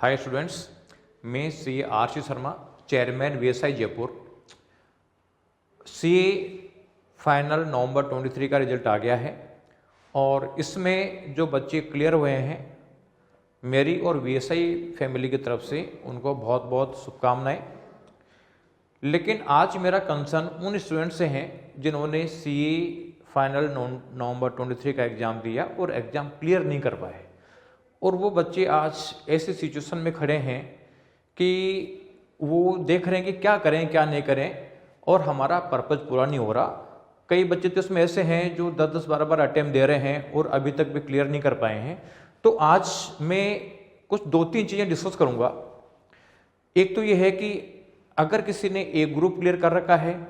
हाय students, मैं C R Sharma, chairman VSI Jaipur. CA final नवंबर 23 का रिजल्ट आ गया है और इसमें जो बच्चे क्लियर हुए हैं, मेरी और वीएसआई फैमिली की तरफ से उनको बहुत बहुत शुभकामनाएं। लेकिन आज मेरा कंसर्न उन स्टूडेंट से हैं जिन्होंने सीए फाइनल नवंबर 23 का एग्ज़ाम दिया और एग्ज़ाम क्लियर नहीं कर पाए। और वो बच्चे आज ऐसी सिचुएशन में खड़े हैं कि वो देख रहे हैं कि क्या करें क्या नहीं करें, और हमारा पर्पज़ पूरा नहीं हो रहा। कई बच्चे तो इसमें ऐसे हैं जो 10-10 12 अटैम्प्ट दे रहे हैं और अभी तक भी क्लियर नहीं कर पाए हैं। तो आज मैं कुछ 2-3 चीज़ें डिस्कस करूँगा। एक तो ये है कि अगर किसी ने एक ग्रुप क्लियर कर रखा है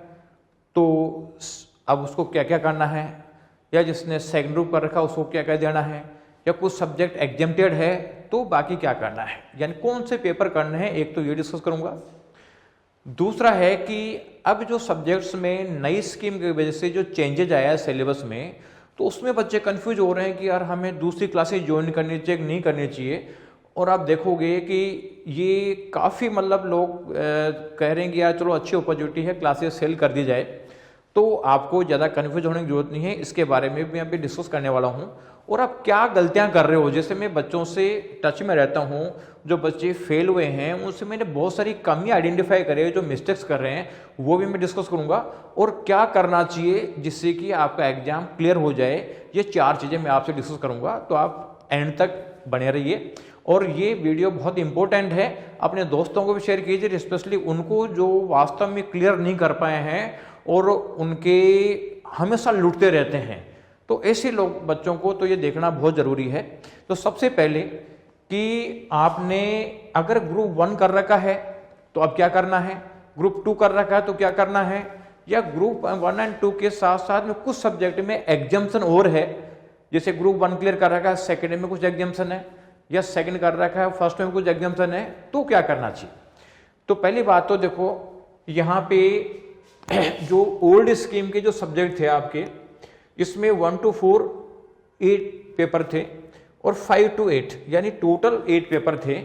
तो अब उसको क्या क्या करना है, या जिसने सेकंड ग्रुप कर रखा है उसको क्या क्या देना है, या कुछ सब्जेक्ट एग्जेम्प्टेड है तो बाकी क्या करना है, यानी कौन से पेपर करने हैं, एक तो ये डिस्कस करूंगा। दूसरा है कि अब जो सब्जेक्ट्स में नई स्कीम की वजह से जो चेंजेज आया है सिलेबस में, तो उसमें बच्चे कंफ्यूज हो रहे हैं कि यार हमें दूसरी क्लासेज ज्वाइन करनी चाहिए नहीं करनी चाहिए। और आप देखोगे कि ये काफ़ी मतलब लोग कह रहे हैं कि यार चलो अच्छी अपॉर्चुनिटी है, क्लासेस सेल कर दी जाए। तो आपको ज़्यादा कन्फ्यूज होने की जरूरत नहीं है, इसके बारे में भी अभी डिस्कस करने वाला हूँ। और आप क्या गलतियाँ कर रहे हो, जैसे मैं बच्चों से टच में रहता हूँ, जो बच्चे फेल हुए हैं उनसे मैंने बहुत सारी कमियाँ आइडेंटिफाई करे, जो मिस्टेक्स कर रहे हैं वो भी मैं डिस्कस करूँगा, और क्या करना चाहिए जिससे कि आपका एग्जाम क्लियर हो जाए। ये 4 चीज़ें मैं आपसे डिस्कस करूँगा, तो आप एंड तक बने रहिए। और ये वीडियो बहुत इंपॉर्टेंट है, अपने दोस्तों को भी शेयर कीजिए, स्पेशली उनको जो वास्तव में क्लियर नहीं कर पाए हैं और उनके हमेशा लूटते रहते हैं। तो ऐसे लोग बच्चों को तो ये देखना बहुत ज़रूरी है। तो सबसे पहले कि आपने अगर ग्रुप 1 कर रखा है तो अब क्या करना है, ग्रुप 2 कर रखा है तो क्या करना है, या ग्रुप 1 और 2 के साथ साथ में कुछ सब्जेक्ट में एग्जाम्शन और है, जैसे ग्रुप 1 क्लियर कर रखा है सेकेंड में कुछ एग्जाम्शन है, या सेकेंड कर रखा है फर्स्ट में कुछ एग्जाम्शन है, तो क्या करना चाहिए। तो पहली बात तो देखो, यहाँ पे जो ओल्ड स्कीम के जो सब्जेक्ट थे आपके, इसमें 1 to 4 8 पेपर थे और 5 to 8 यानी टोटल 8 पेपर थे।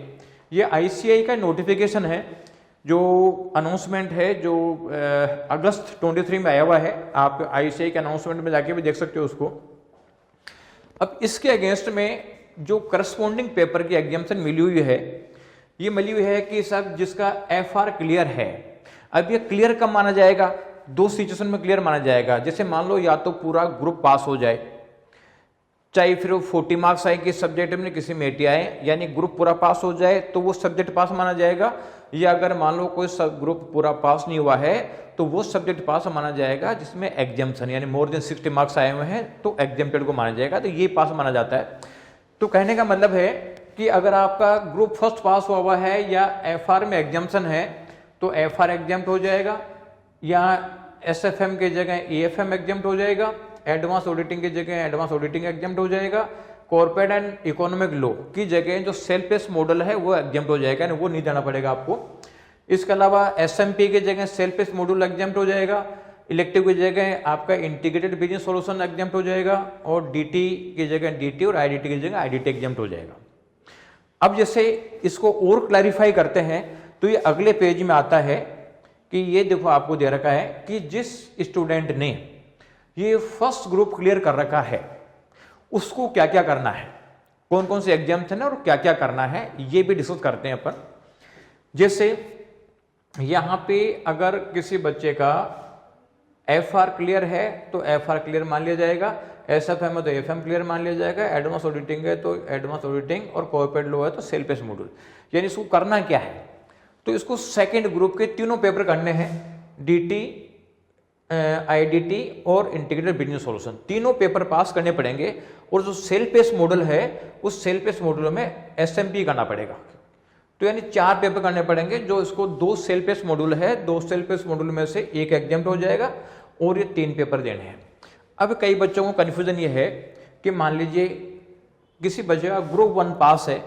ये आईसीआई का नोटिफिकेशन है, जो अनाउंसमेंट है, जो अगस्त 23 में आया हुआ है। आप आईसीआई के अनाउंसमेंट में जाके भी देख सकते हो उसको। अब इसके अगेंस्ट में जो करस्पॉन्डिंग पेपर की एग्जाम्शन मिली हुई है, ये मिली हुई है कि सब जिसका एफआर क्लियर है। अब ये क्लियर कब माना जाएगा, 2 सिचुएशन में क्लियर माना जाएगा। जैसे मान लो या तो पूरा ग्रुप पास हो जाए, चाहे फिर 40 मार्क्स आए कि सब्जेक्ट में किसी में 80 आए, यानी ग्रुप पूरा पास हो जाए तो वो सब्जेक्ट पास माना जाएगा। या अगर मान लो कोई सब ग्रुप पूरा पास नहीं हुआ है तो वो सब्जेक्ट पास माना जाएगा जिसमें एग्जाम्शन यानी मोर देन 60 मार्क्स आए हुए हैं तो एग्जाम्प्टेड को माना जाएगा, तो ये पास माना जाता है। तो कहने का मतलब है कि अगर आपका ग्रुप फर्स्ट पास हुआ है या एफआर में एग्जाम्शन है तो एफआर एग्जाम्प्ट हो जाएगा, या एसएफएम की जगह एएफएम एग्जाम्प्ट हो जाएगा, एडवांस ऑडिटिंग की जगह एडवांस ऑडिटिंग एग्जाम्प्ट हो जाएगा, कॉर्पोरेट एंड इकोनॉमिक लॉ की जगह जो सेल्फ पेस मॉडल है वो एग्जाम्प्ट हो जाएगा, वो नहीं देना पड़ेगा आपको। इसके अलावा एसएमपी की जगह सेल्फ पेस मॉड्यूल एग्जाम्प्ट हो जाएगा, इलेक्टिव की जगह आपका इंटीग्रेटेड बिजनेस सॉल्यूशन एग्जाम्प्ट हो जाएगा, और डीटी की जगह डीटी और आईडीटी की जगह आईडीटी एग्जाम्प्ट हो जाएगा। अब जैसे इसको और क्लैरिफाई करते हैं तो ये अगले पेज में आता है कि ये देखो आपको दे रखा है कि जिस स्टूडेंट ने ये फर्स्ट ग्रुप क्लियर कर रखा है उसको क्या क्या करना है, कौन कौन से एग्जाम्शन है और क्या क्या करना है, ये भी डिस्कस करते हैं अपन। जैसे यहां पे अगर किसी बच्चे का एफआर क्लियर है तो एफआर क्लियर मान लिया जाएगा, एसएफएम है तो एफएम क्लियर मान लिया जाएगा, एडवांस ऑडिटिंग है तो एडवांस ऑडिटिंग, और कॉर्पोरेट लॉ है तो सेल्फ पेस मॉड्यूल। यानी इसको करना क्या है, तो इसको सेकंड ग्रुप के तीनों पेपर करने हैं, डीटी, आईडीटी और इंटीग्रेटेड बिजनेस सॉल्यूशन, तीनों पेपर पास करने पड़ेंगे। और जो सेल्फ पेस मॉडल है उस सेल्फ पेस मॉडल में एसएमपी करना पड़ेगा। तो यानी 4 पेपर करने पड़ेंगे, जो इसको 2 सेल्फ पेस मॉड्यूल है, 2 सेल्फ पेस मॉड्यूल में से 1 एग्जाम्प्ट हो जाएगा और ये 3 पेपर देने हैं। अब कई बच्चों को कन्फ्यूजन ये है कि मान लीजिए किसी बच्चे का ग्रुप 1 पास है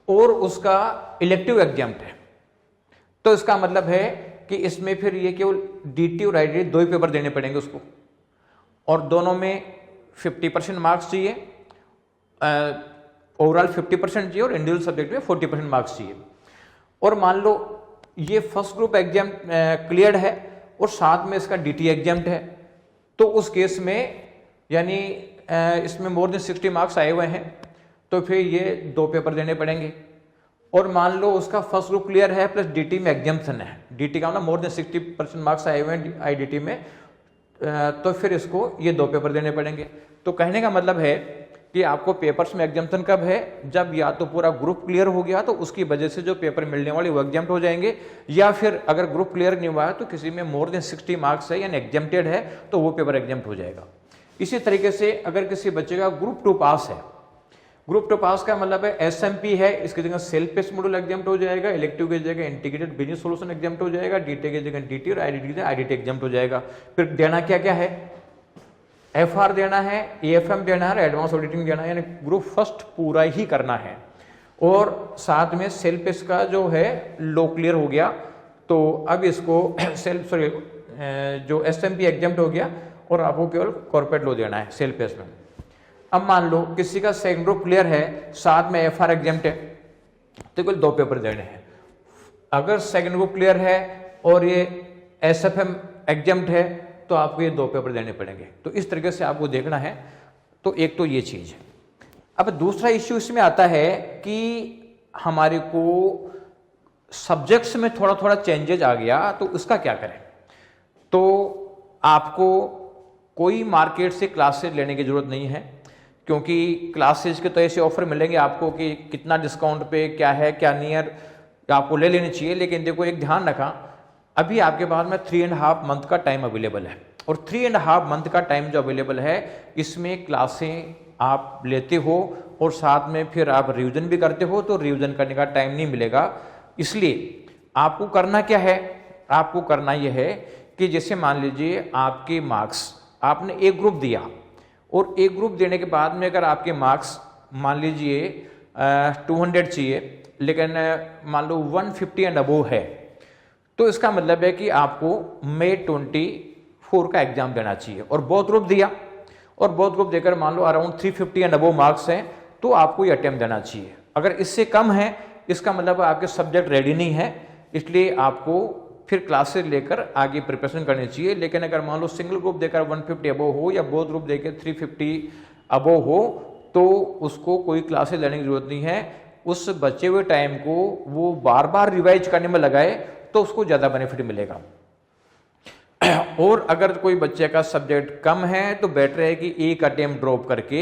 और उसका इलेक्टिव एग्जाम्प्ट है, तो इसका मतलब है कि इसमें फिर ये केवल डीटी और आईडीटी 2 ही पेपर देने पड़ेंगे उसको, और दोनों में 50% मार्क्स चाहिए। ओवरऑल 50% चाहिए और इंडिविजुअल सब्जेक्ट में 40% मार्क्स चाहिए। और मान लो ये फर्स्ट ग्रुप एग्जाम क्लियर्ड है और साथ में इसका DT एग्जाम है, तो उस केस में यानी इसमें मोर देन 60 मार्क्स आए हुए हैं, तो फिर ये 2 पेपर देने पड़ेंगे। और मान लो उसका फर्स्ट ग्रुप क्लियर है प्लस DT में एग्जाम्पशन है, DT का मतलब मोर देन 60% मार्क्स आए हुए हैं IDT में, तो फिर इसको ये 2 पेपर देने पड़ेंगे। तो कहने का मतलब है कि आपको पेपर्स में एग्जाम्पशन कब है, जब या तो पूरा ग्रुप क्लियर हो गया तो उसकी वजह से जो पेपर मिलने वाले वो एग्जाम्प्ट हो जाएंगे, या फिर अगर ग्रुप क्लियर नहीं हुआ है तो किसी में मोर देन 60 मार्क्स है यानी एग्जाम्प्टेड है तो वो पेपर एग्जाम्प्ट हो जाएगा। इसी तरीके से अगर किसी बच्चे का ग्रुप 2 पास है, ग्रुप 2 पास का मतलब है SMP है, इसकी जगह सेल्फ पेस मॉड्यूल एग्जाम्प्ट हो जाएगा, इलेक्टिव की जगह इंटीग्रेटेड बिजनेस सॉल्यूशन एग्जाम्प्ट हो जाएगा, DT की जगह DT और IDT की जगह IDT एग्जाम्प्ट हो जाएगा। फिर देना क्या क्या है, FR देना है, AFM देना है, एडवांस ऑडिटिंग देना है, यानी ग्रुप फर्स्ट पूरा ही करना है। और साथ में सेल्फ पेस का जो है लो क्लियर हो गया, तो अब इसको जो SMP एग्जाम्प्ट हो गया और आपको केवल कॉर्पोरेट लो देना है सेल्फ पेस में। अब मान लो किसी का सेकंड ग्रुप क्लियर है, साथ में FR एग्जाम्प्ट है, तो केवल 2 पेपर देने हैं। अगर सेकंड ग्रुप क्लियर है और ये SFM एग्जाम्प्ट है तो आपको ये 2 पेपर देने पड़ेंगे। तो इस तरीके से आपको देखना है। तो एक तो ये चीज है। अब दूसरा इश्यू इसमें आता है कि हमारे को सब्जेक्ट्स में थोड़ा थोड़ा चेंजेज आ गया, तो उसका क्या करें। तो आपको कोई मार्केट से क्लासेज लेने की जरूरत नहीं है, क्योंकि क्लासेज के तो ऐसे ऑफर मिलेंगे आपको कि कितना डिस्काउंट पे क्या है क्या नहीं है, आपको ले लेनी चाहिए। लेकिन देखो एक ध्यान रखा, अभी आपके पास में 3.5 मंथ का टाइम अवेलेबल है, और 3.5 मंथ का टाइम जो अवेलेबल है इसमें क्लासें आप लेते हो और साथ में फिर आप रिवीजन भी करते हो, तो रिवीजन करने का टाइम नहीं मिलेगा। इसलिए आपको करना क्या है, आपको करना यह है कि जैसे मान लीजिए आपके मार्क्स आपने एक ग्रुप दिया, और एक ग्रुप देने के बाद में अगर आपके मार्क्स मान लीजिए 200 चाहिए, लेकिन मान लो 150 एंड अबोव है, तो इसका मतलब है कि आपको May 24 का एग्जाम देना चाहिए। और बहुत ग्रुप दिया, और बहुत ग्रुप देकर मान लो अराउंड 350 एंड अबोव मार्क्स हैं, तो आपको ये अटेम्प्ट देना चाहिए। अगर इससे कम है, इसका मतलब आपके सब्जेक्ट रेडी नहीं है, इसलिए आपको फिर क्लासेस लेकर आगे प्रिपरेशन करनी चाहिए। लेकिन अगर मान लो सिंगल ग्रुप देकर 150 अबोव हो या बहुत ग्रुप देकर 350 अबोव हो, तो उसको कोई क्लासेस लेने की जरूरत नहीं है। उस बचे हुए टाइम को वो बार बार रिवाइज करने में लगाए तो उसको ज्यादा बेनिफिट मिलेगा। और अगर कोई बच्चे का सब्जेक्ट कम है तो बेटर है कि एक अटेम्प्ट ड्रॉप करके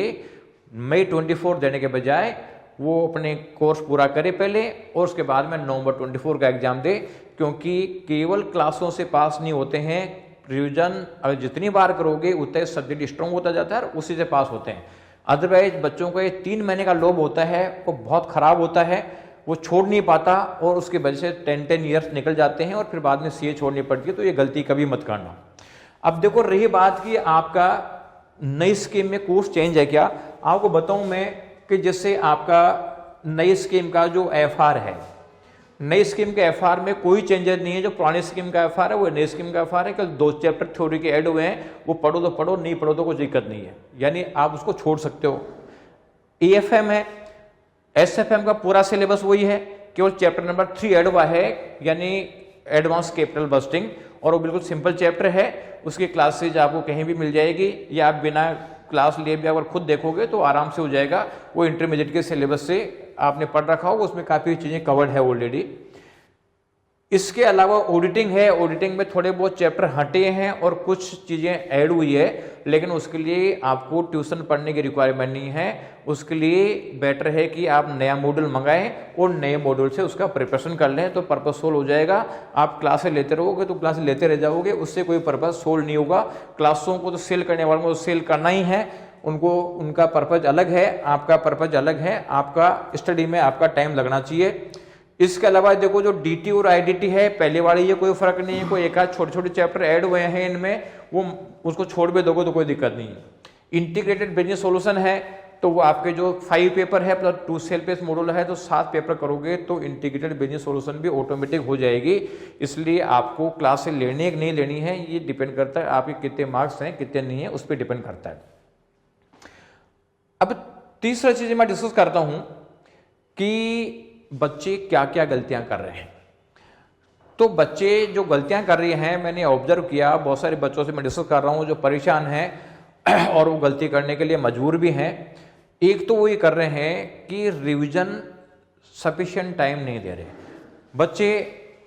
May 24 देने के बजाय वो अपने कोर्स पूरा करे पहले, और उसके बाद में November 24 का एग्जाम दे। क्योंकि केवल क्लासों से पास नहीं होते हैं, रिवीजन अगर जितनी बार करोगे उतना सब्जेक्ट स्ट्रॉन्ग होता जाता है और उसी से पास होते हैं। अदरवाइज बच्चों को ये 3 महीने का लोभ होता है, वो बहुत खराब होता है, वो छोड़ नहीं पाता और उसकी वजह से 10 ईयर्स निकल जाते हैं और फिर बाद में CA छोड़नी पड़ती है। तो ये गलती कभी मत करना। अब देखो रही बात कि आपका नई स्कीम में कोर्स चेंज है क्या, आपको बताऊं मैं कि जैसे आपका नई स्कीम का जो FR है, नई स्कीम के FR में कोई चेंजेस नहीं है। जो पुरानी स्कीम का FR है वो नई स्कीम का FR है, कल 2 चैप्टर थ्योरी के ऐड हुए हैं, वो पढ़ो तो पढ़ो, नहीं पढ़ो तो कोई दिक्कत नहीं है, यानी आप उसको छोड़ सकते हो। AFM है, SFM का पूरा सिलेबस वही है, केवल चैप्टर नंबर 3 ऐड हुआ है, यानी एडवांस कैपिटल बस्टिंग, और वो बिल्कुल सिंपल चैप्टर है। उसकी क्लासेज आपको कहीं भी मिल जाएगी, या आप बिना क्लास लिए भी अगर खुद देखोगे तो आराम से हो जाएगा। वो इंटरमीडिएट के सिलेबस से आपने पढ़ रखा हो, उसमें काफ़ी चीज़ें कवर्ड है ऑलरेडी। इसके अलावा ऑडिटिंग है, ऑडिटिंग में थोड़े बहुत चैप्टर हटे हैं और कुछ चीज़ें ऐड हुई है, लेकिन उसके लिए आपको ट्यूशन पढ़ने की रिक्वायरमेंट नहीं है। उसके लिए बेटर है कि आप नया मॉड्यूल मंगाएं और नए मॉड्यूल से उसका प्रिपरेशन कर लें, तो पर्पस सोल्व हो जाएगा। आप क्लासें लेते रहोगे तो क्लासें लेते रह जाओगे, उससे कोई पर्पस सोल्व नहीं होगा। क्लासों को तो सेल करने वालों को सेल करना ही है, उनको उनका पर्पज अलग है, आपका पर्पज अलग है। आपका स्टडी में आपका टाइम लगना चाहिए। इसके अलावा देखो जो DT और IDT है, पहले वाली ये कोई फर्क नहीं है, कोई एक आध छोटे छोटे चैप्टर ऐड हुए हैं इनमें, वो उसको छोड़ भी दोगे तो कोई दिक्कत नहीं है। इंटीग्रेटेड बिजनेस सॉल्यूशन है, तो वो आपके जो 5 पेपर है प्लस 2 सेल पेस मॉड्यूल है, तो 7 पेपर करोगे तो इंटीग्रेटेड बिजनेस सॉल्यूशन भी ऑटोमेटिक हो जाएगी। इसलिए आपको क्लासेस लेनी है कि नहीं लेनी है, ये डिपेंड करता है आपके कितने मार्क्स हैं कितने नहीं है, उस पर डिपेंड करता है। अब तीसरा चीज़ मैं डिस्कस करता हूं कि बच्चे क्या क्या गलतियां कर रहे हैं। तो बच्चे जो गलतियां कर रहे हैं, मैंने ऑब्जर्व किया, बहुत सारे बच्चों से मैं डिस्कस कर रहा हूं जो परेशान हैं और वो गलती करने के लिए मजबूर भी हैं। एक तो वो ये कर रहे हैं कि रिवीजन सफिशिएंट टाइम नहीं दे रहे। बच्चे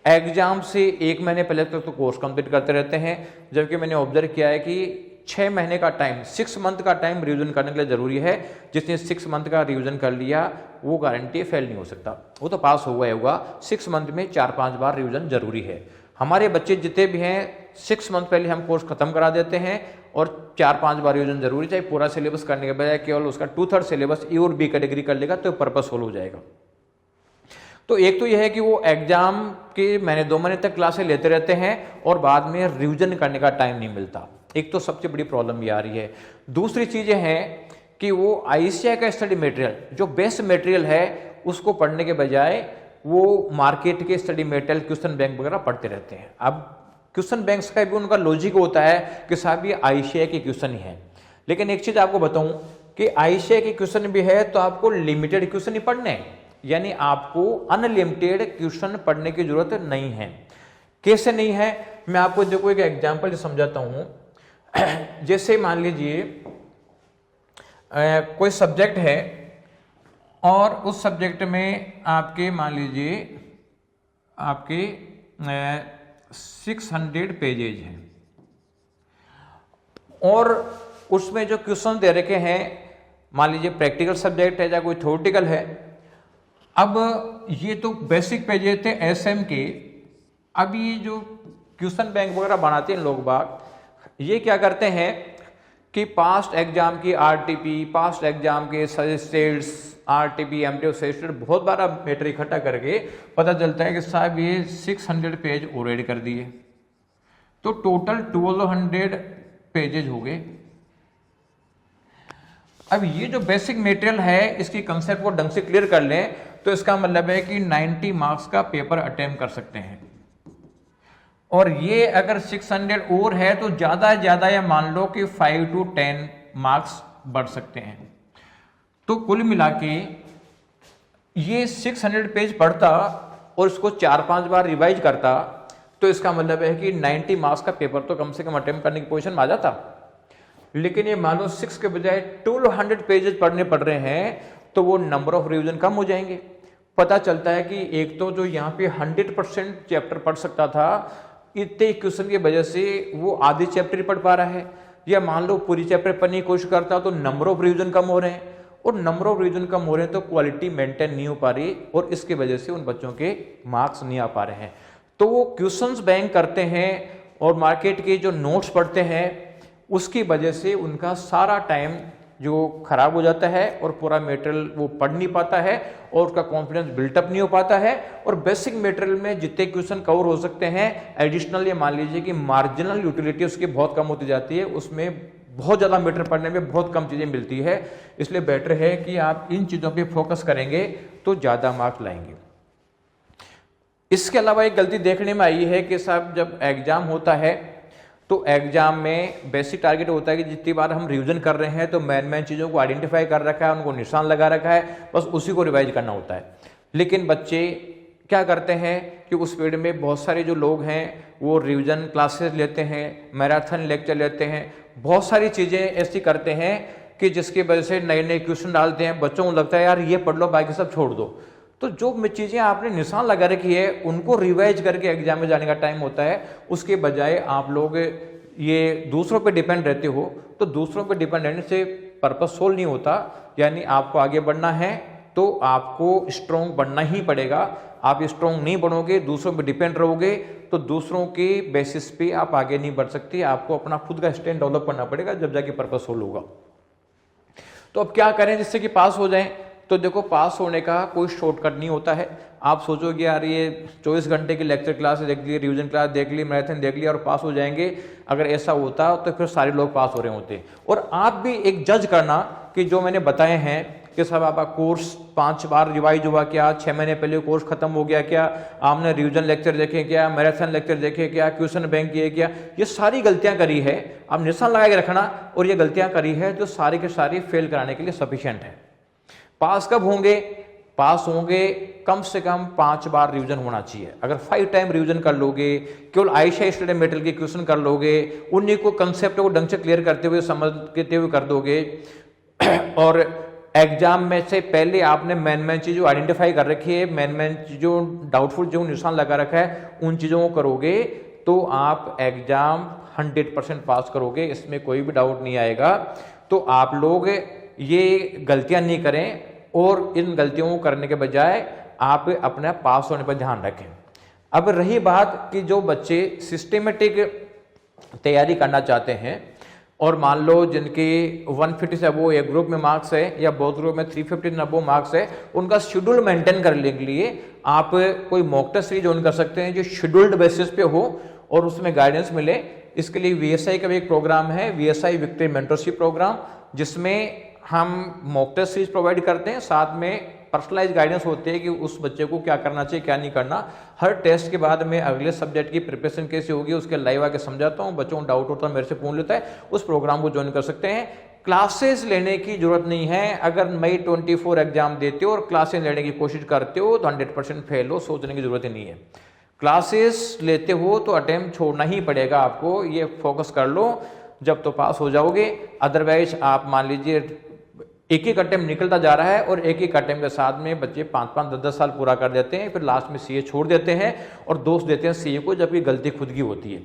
एग्जाम से 1 महीने पहले तक तो कोर्स कंप्लीट करते रहते हैं, जबकि मैंने ऑब्जर्व किया है कि 6 महीने का टाइम, 6 मंथ का टाइम रिवीजन करने के लिए जरूरी है। जिसने 6 मंथ का रिवीजन कर लिया वो गारंटी फेल नहीं हो सकता, वो तो पास हो गया होगा। 6 मंथ में 4-5 बार रिवीजन जरूरी है। हमारे बच्चे जितने भी हैं 6 मंथ पहले हम कोर्स खत्म करा देते हैं और 4-5 बार रिवीजन जरूरी, चाहे पूरा सिलेबस करने के बजाय केवल उसका 2/3 सिलेबस ए और बी कैटेगरी कर लेगा तो पर्पस सोल्व हो जाएगा। तो एक तो यह है कि वो एग्जाम के महीने 2 महीने तक क्लासें लेते रहते हैं और बाद में रिवीजन करने का टाइम नहीं मिलता। एक तो सबसे बड़ी प्रॉब्लम ये आ रही है। दूसरी चीज ये है कि वो आईसीएआई का स्टडी मटेरियल, जो बेस्ट मटेरियल है, उसको पढ़ने के बजाय वो मार्केट के स्टडी मटेरियल, क्वेश्चन बैंक वगैरह पढ़ते रहते हैं। अब क्वेश्चन बैंक्स का भी उनका लॉजिक होता है कि साहब ये आईसीएआई के क्वेश्चन ही है, लेकिन एक चीज आपको बताऊं कि आईसीएआई के क्वेश्चन भी है तो आपको लिमिटेड क्वेश्चन ही पढ़ने हैं, यानी आपको अनलिमिटेड क्वेश्चन पढ़ने की जरूरत नहीं है। कैसे नहीं है, मैं आपको देखो एक एग्जांपल समझाता हूं। जैसे मान लीजिए कोई सब्जेक्ट है और उस सब्जेक्ट में आपके मान लीजिए आपके 600 पेजेज हैं और उसमें जो क्वेश्चन दे रखे हैं, मान लीजिए प्रैक्टिकल सब्जेक्ट है या कोई थ्योरेटिकल है। अब ये तो बेसिक पेजेज थे एसएम के। अब ये जो क्वेश्चन बैंक वगैरह बनाते हैं लोग बाग, ये क्या करते हैं कि पास्ट एग्जाम की आरटीपी, पास्ट एग्जाम के सजेस्टेड्स, आरटीपी, एमटीओ सजेस्टेड बहुत बार मैटर इकट्ठा करके पता चलता है कि साहब ये 600 पेज और ऐड कर दिए, तो टोटल 1200 पेजेज हो गए। अब ये जो बेसिक मटेरियल है इसकी कंसेप्ट को ढंग से क्लियर कर लें तो इसका मतलब है कि 90 मार्क्स का पेपर अटेम्प्ट कर सकते हैं। और ये अगर 600 और है तो ज्यादा ज्यादा या मान लो कि 5 to 10 मार्क्स बढ़ सकते हैं। तो कुल मिला के ये 600 पेज पढ़ता और इसको 4-5 बार रिवाइज करता तो इसका मतलब है कि 90 मार्क्स का पेपर तो कम से कम अटेम्प्ट करने की पोजीशन में आ जाता। लेकिन ये मान लो 6 के बजाय 1200 पेजेस पढ़ने पड़ रहे हैं तो वो नंबर ऑफ रिवीजन कम हो जाएंगे। पता चलता है कि एक तो जो यहाँ पे 100% चैप्टर पढ़ सकता था, इतने क्वेश्चन की वजह से वो आधे चैप्टर ही पढ़ पा रहा है, या मान लो पूरी चैप्टर पढ़ने की कोशिश करता तो नंबर ऑफ रिवीजन कम हो रहे हैं, और नंबर ऑफ रिवीजन कम हो रहे हैं तो क्वालिटी मेंटेन नहीं हो पा रही और इसकी वजह से उन बच्चों के मार्क्स नहीं आ पा रहे हैं। तो वो क्वेश्चंस बैंक करते हैं और मार्केट के जो नोट्स पढ़ते हैं उसकी वजह से उनका सारा टाइम जो खराब हो जाता है और पूरा मटेरियल वो पढ़ नहीं पाता है और उसका कॉन्फिडेंस बिल्टअप नहीं हो पाता है। और बेसिक मटेरियल में जितने क्वेश्चन कवर हो सकते हैं, एडिशनल ये मान लीजिए कि मार्जिनल यूटिलिटी उसकी बहुत कम होती जाती है, उसमें बहुत ज़्यादा मटेरियल पढ़ने में बहुत कम चीज़ें मिलती है। इसलिए बेटर है कि आप इन चीज़ों पर फोकस करेंगे तो ज़्यादा मार्क्स लाएंगे। इसके अलावा एक गलती देखने में आई है कि साहब जब एग्जाम होता है तो एग्जाम में बेसिक टारगेट होता है कि जितनी बार हम रिवीजन कर रहे हैं तो मेन चीज़ों को आइडेंटिफाई कर रखा है, उनको निशान लगा रखा है, बस उसी को रिवाइज करना होता है। लेकिन बच्चे क्या करते हैं कि उस पीरियड में बहुत सारे जो लोग हैं वो रिवीजन क्लासेस लेते हैं, मैराथन लेक्चर लेते हैं, बहुत सारी चीज़ें ऐसी करते हैं कि जिसकी वजह से नए नए क्वेश्चन डालते हैं। बच्चों को लगता है यार ये पढ़ लो बाकी सब छोड़ दो। तो जो चीज़ें आपने निशान लगा रखी है उनको रिवाइज करके एग्जाम में जाने का टाइम होता है, उसके बजाय आप लोग ये दूसरों पे डिपेंड रहते हो तो दूसरों पे डिपेंड रहने से पर्पस सोल्व नहीं होता। यानी आपको आगे बढ़ना है तो आपको स्ट्रॉन्ग बनना ही पड़ेगा। आप स्ट्रॉन्ग नहीं बनोगे, दूसरों पे डिपेंड रहोगे तो दूसरों के बेसिस पे आप आगे नहीं बढ़ सकते। आपको अपना खुद का स्टैंड डेवलप करना पड़ेगा, जब जाके पर्पस सोल्व होगा। तो अब क्या करें जिससे कि पास हो जाएं? तो देखो, पास होने का कोई शॉर्टकट नहीं होता है। आप सोचोगे यार ये 24 घंटे की लेक्चर क्लास देख ली, रिवीजन क्लास देख ली, मैराथन देख लिया और पास हो जाएंगे। अगर ऐसा होता तो फिर सारे लोग पास हो रहे होते। और आप भी एक जज करना कि जो मैंने बताए हैं कि साहब आपका कोर्स 5 बार रिवाइज हुआ क्या, 6 महीने पहले कोर्स खत्म हो गया क्या, आपने रिवीजन लेक्चर देखे क्या, मैराथन लेक्चर देखे क्या, क्वेश्चन बैंक किए क्या, ये सारी गलतियां करी है। आप निशान लगा के रखना और ये गलतियां करी है जो सारी के सारी फेल कराने के लिए सफिशिएंट है। पास कब होंगे? पास होंगे कम से कम 5 बार रिवीजन होना चाहिए। अगर 5 टाइम रिवीजन कर लोगे, केवल आयशा स्टडी मेटल के क्वेश्चन कर लोगे, उन्हीं को कंसेप्ट को ढंग से क्लियर करते हुए समझते हुए कर दोगे और एग्जाम में से पहले आपने मेन चीजों आइडेंटिफाई कर रखी है, मेन चीजों डाउटफुल जो निशान लगा रखा है उन चीजों को करोगे तो आप एग्जाम 100% पास करोगे, इसमें कोई भी डाउट नहीं आएगा। तो आप लोग ये गलतियां नहीं करें और इन गलतियों को करने के बजाय आप अपने पास होने पर ध्यान रखें। अब रही बात कि जो बच्चे सिस्टमेटिक तैयारी करना चाहते हैं और मान लो जिनके 150 से अबो एक ग्रुप में मार्क्स है या बोथ ग्रुप में 350 से अबो मार्क्स है, उनका शेड्यूल मेंटेन करने के लिए आप कोई मॉक टेस्ट सीरीज ज्वाइन कर सकते हैं जो शेड्यूल्ड बेसिस पे हो और उसमें गाइडेंस मिले। इसके लिए वीएसआई का भी एक प्रोग्राम है, वीएसआई विक्ट्री मेंटरशिप प्रोग्राम, जिसमें हम मॉक टेस्ट सीरीज प्रोवाइड करते हैं, साथ में पर्सनलाइज गाइडेंस होती है कि उस बच्चे को क्या करना चाहिए क्या नहीं करना। हर टेस्ट के बाद में अगले सब्जेक्ट की प्रिपरेशन कैसे होगी उसके लाइव आके समझाता हूँ, बच्चों को डाउट होता है मेरे से पूछ लेता है, उस प्रोग्राम को ज्वाइन कर सकते हैं। क्लासेस लेने की जरूरत नहीं है। अगर मई 24 एग्जाम देते हो और क्लासेस लेने की कोशिश करते हो तो 100% फेल हो, सोचने की जरूरत ही नहीं है। क्लासेस लेते हो तो अटेम्प्ट छोड़ना ही पड़ेगा आपको, ये फोकस कर लो, जब तो पास हो जाओगे। अदरवाइज आप मान लीजिए एक एक अटेम्प्ट निकलता जा रहा है और एक एक अटेम्प्ट के साथ में बच्चे 5-5, 10-10 साल पूरा कर देते हैं, फिर लास्ट में सीए छोड़ देते हैं और दोष देते हैं सीए को, जबकि गलती खुद की होती है।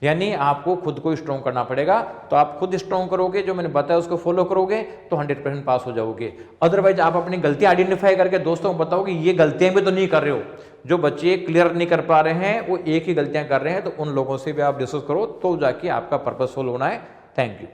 यानी आपको खुद को स्ट्रॉन्ग करना पड़ेगा। तो आप खुद स्ट्रॉन्ग करोगे, जो मैंने बताया उसको फॉलो करोगे तो 100% पास हो जाओगे। अदरवाइज आप अपनी गलतियां आइडेंटिफाई करके दोस्तों को बताओ कि ये गलतियां भी तो नहीं कर रहे हो। जो बच्चे क्लियर नहीं कर पा रहे हैं वो एक ही गलतियां कर रहे हैं, तो उन लोगों से भी आप डिस्कस करो तो जाके आपका पर्पस सोल्व होना है। Thank you.